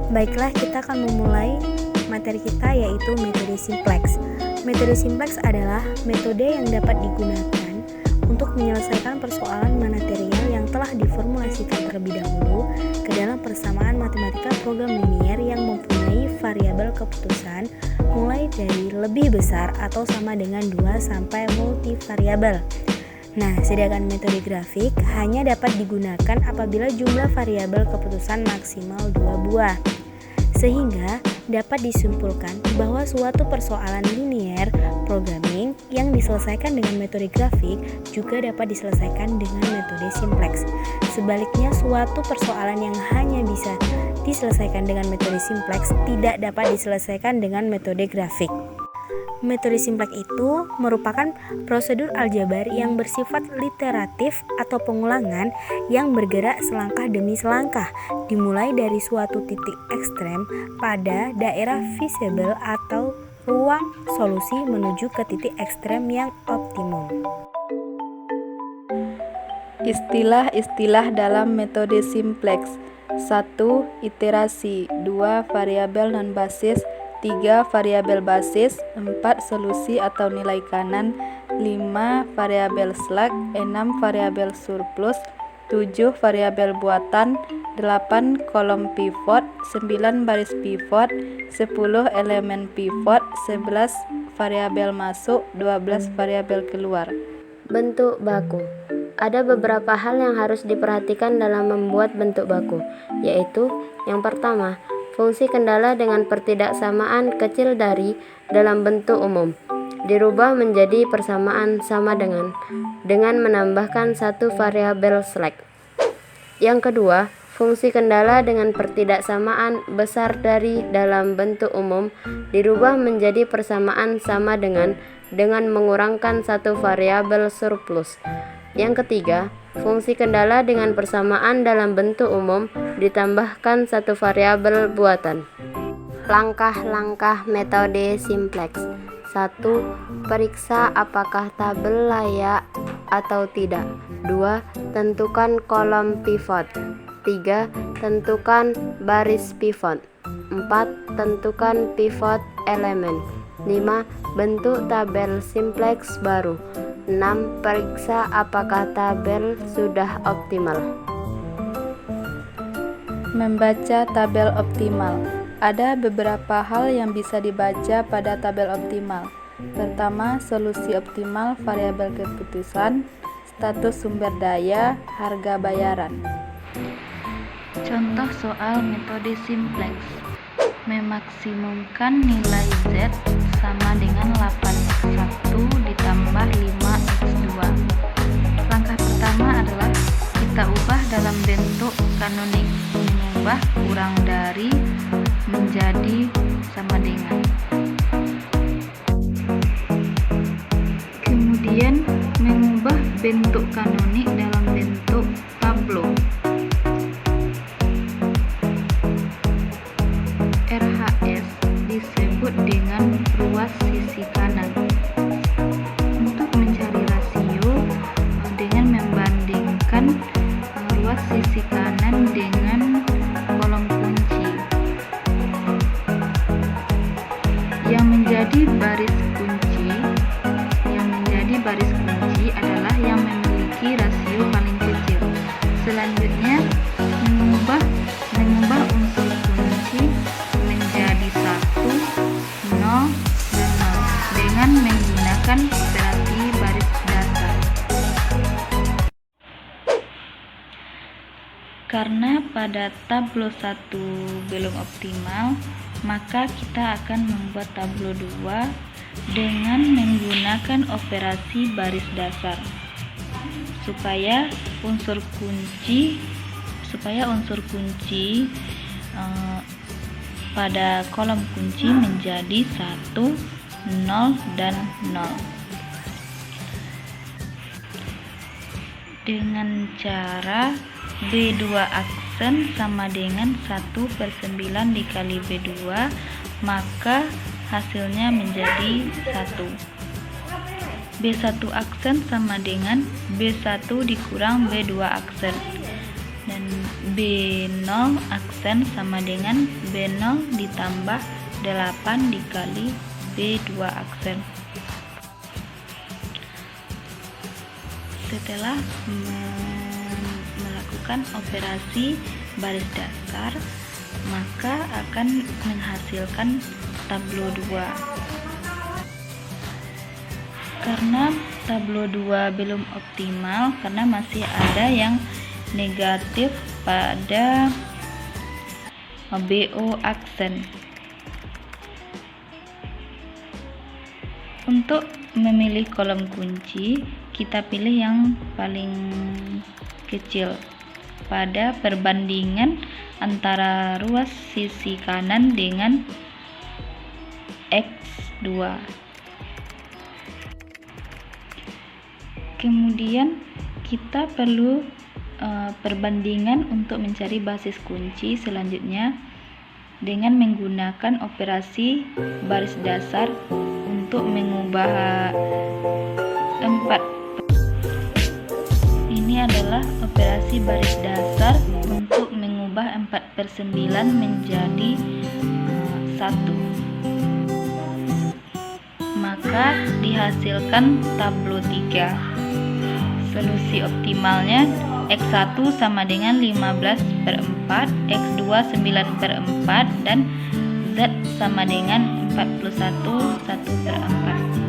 Baiklah, kita akan memulai materi kita, yaitu metode simplex. Metode simplex adalah metode yang dapat digunakan untuk menyelesaikan persoalan material yang telah diformulasikan terlebih dahulu ke dalam persamaan matematika program linier yang mempunyai variabel keputusan mulai dari lebih besar atau sama dengan 2 sampai multivariabel. Nah, sedangkan metode grafik hanya dapat digunakan apabila jumlah variabel keputusan maksimal 2 buah. Sehingga dapat disimpulkan bahwa suatu persoalan linier programming yang diselesaikan dengan metode grafik juga dapat diselesaikan dengan metode simplex. Sebaliknya, suatu persoalan yang hanya bisa diselesaikan dengan metode simplex tidak dapat diselesaikan dengan metode grafik. Metode simplex itu merupakan prosedur aljabar yang bersifat literatif atau pengulangan yang bergerak selangkah demi selangkah, dimulai dari suatu titik ekstrem pada daerah visible atau ruang solusi menuju ke titik ekstrem yang optimum. Istilah-istilah dalam metode simplex: 1. Iterasi, 2. Variabel non-basis, 3. Variabel basis, 4. Solusi atau nilai kanan, 5. Variabel slack, 6. Variabel surplus, 7. Variabel buatan, 8. Kolom pivot, 9. Baris pivot, 10. Elemen pivot, 11. Variabel masuk, 12. Variabel keluar. Bentuk baku. Ada beberapa hal yang harus diperhatikan dalam membuat bentuk baku, yaitu yang pertama, fungsi kendala dengan pertidaksamaan kecil dari dalam bentuk umum dirubah menjadi persamaan sama dengan menambahkan satu variabel slack. Yang kedua, fungsi kendala dengan pertidaksamaan besar dari dalam bentuk umum dirubah menjadi persamaan sama dengan mengurangkan satu variabel surplus. Yang ketiga, fungsi kendala dengan persamaan dalam bentuk umum ditambahkan satu variabel buatan. Langkah-langkah metode simplex. 1. Periksa apakah tabel layak atau tidak. 2. Tentukan kolom pivot. 3. Tentukan baris pivot. 4. Tentukan pivot elemen. 5. Bentuk tabel simplex baru. 6. Periksa apakah tabel sudah optimal. Membaca tabel optimal. Ada beberapa hal yang bisa dibaca pada tabel optimal. Pertama, solusi optimal, variabel keputusan, status sumber daya, harga bayaran. Contoh soal metode simplex. Memaksimumkan nilai Z sama dengan 8x1 ditambah 5x2. Langkah pertama adalah kita ubah dalam bentuk kanonik, mengubah kurang dari menjadi sama dengan. Kemudian mengubah bentuk kanonik dalam bentuk tablo. RHS disebut dengan ruas sisi kanan. Untuk mencari rasio dengan membandingkan ruas sisi kanan dengan kolom kunci. Yang menjadi baris kunci adalah yang memiliki rasio paling kecil. Selanjutnya mengubah unsur kunci menjadi 1, 0, dan 0 dengan menggunakan operasi baris dasar. Karena pada tablo 1 belum optimal, maka kita akan membuat tablo 2 dengan menggunakan operasi baris dasar supaya unsur kunci pada kolom kunci menjadi 1, 0, dan 0. Dengan cara B2 aksen sama dengan 1/9 dikali B2, maka hasilnya menjadi 1. B1 aksen sama dengan B1 dikurang B2 aksen, dan B0 aksen sama dengan B0 ditambah 8 dikali B2 aksen. Setelah melakukan operasi baris dasar, maka akan menghasilkan tablo 2. Karena tablo 2 belum optimal karena masih ada yang negatif pada BO aksen. Untuk memilih kolom kunci, kita pilih yang paling kecil pada perbandingan antara ruas sisi kanan dengan X2. Kemudian kita perlu perbandingan untuk mencari basis kunci selanjutnya dengan menggunakan operasi baris dasar untuk mengubah 4. Ini adalah operasi baris dasar untuk mengubah 4/9 menjadi 1. Maka dihasilkan tablo 3. Solusi optimalnya X1 sama dengan 15/4, X2 9/4, dan Z sama dengan 41 1/4.